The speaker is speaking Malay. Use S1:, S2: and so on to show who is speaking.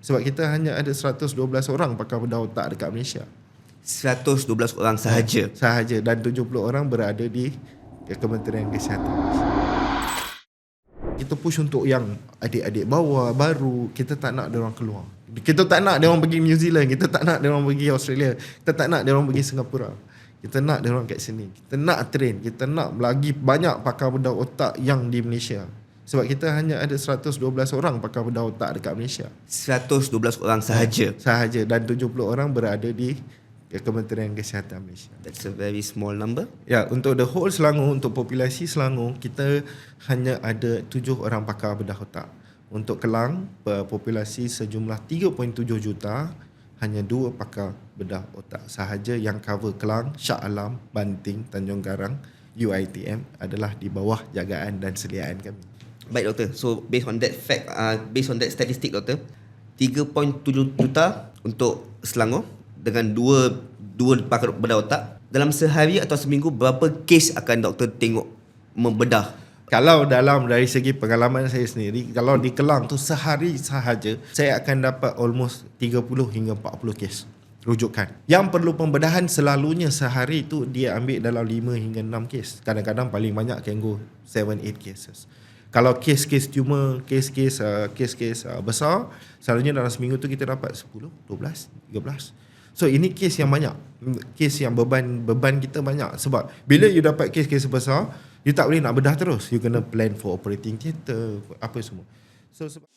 S1: Sebab kita hanya ada 112 orang pakar bedah otak dekat Malaysia.
S2: 112 orang sahaja.
S1: Sahaja, dan 70 orang berada di Kementerian Kesihatan. Kita push untuk yang adik-adik bawah baru. Kita tak nak dia orang keluar. Kita tak nak dia orang pergi New Zealand. Kita tak nak dia orang pergi Australia. Kita tak nak dia orang pergi Singapura. Kita nak dia orang kat sini. Kita nak train. Kita nak lagi banyak pakar bedah otak yang di Malaysia. Sebab kita hanya ada 112 orang pakar bedah otak dekat Malaysia.
S2: 112 orang sahaja.
S1: Sahaja, dan 70 orang berada di Kementerian Kesihatan Malaysia.
S2: That's a very small number.
S1: Ya, untuk the whole Selangor, untuk populasi Selangor, kita hanya ada 7 orang pakar bedah otak. Untuk Kelang, populasi sejumlah 3.7 juta, hanya 2 pakar bedah otak sahaja yang cover Kelang, Shah Alam, Banting, Tanjung Karang, UiTM adalah di bawah jagaan dan sediaan kami.
S2: Baik doktor, so based on that fact, based on that statistic doktor, 3.7 juta untuk Selangor dengan dua pakar bedah otak. Dalam sehari atau seminggu, berapa kes akan doktor tengok membedah?
S1: Kalau dari segi pengalaman saya sendiri, kalau di Kelang tu sehari sahaja saya akan dapat almost 30 hingga 40 kes rujukan. Yang perlu pembedahan selalunya sehari tu dia ambil dalam 5 hingga 6 kes. Kadang-kadang paling banyak can go 7-8 cases. Kalau kes-kes tumor, kes-kes besar, selalunya dalam seminggu tu kita dapat 10, 12, 13. So ini kes yang banyak. Kes yang beban kita banyak. Sebab bila you dapat kes-kes besar, you tak boleh nak bedah terus. You kena plan for operating theatre, apa semua. So sebab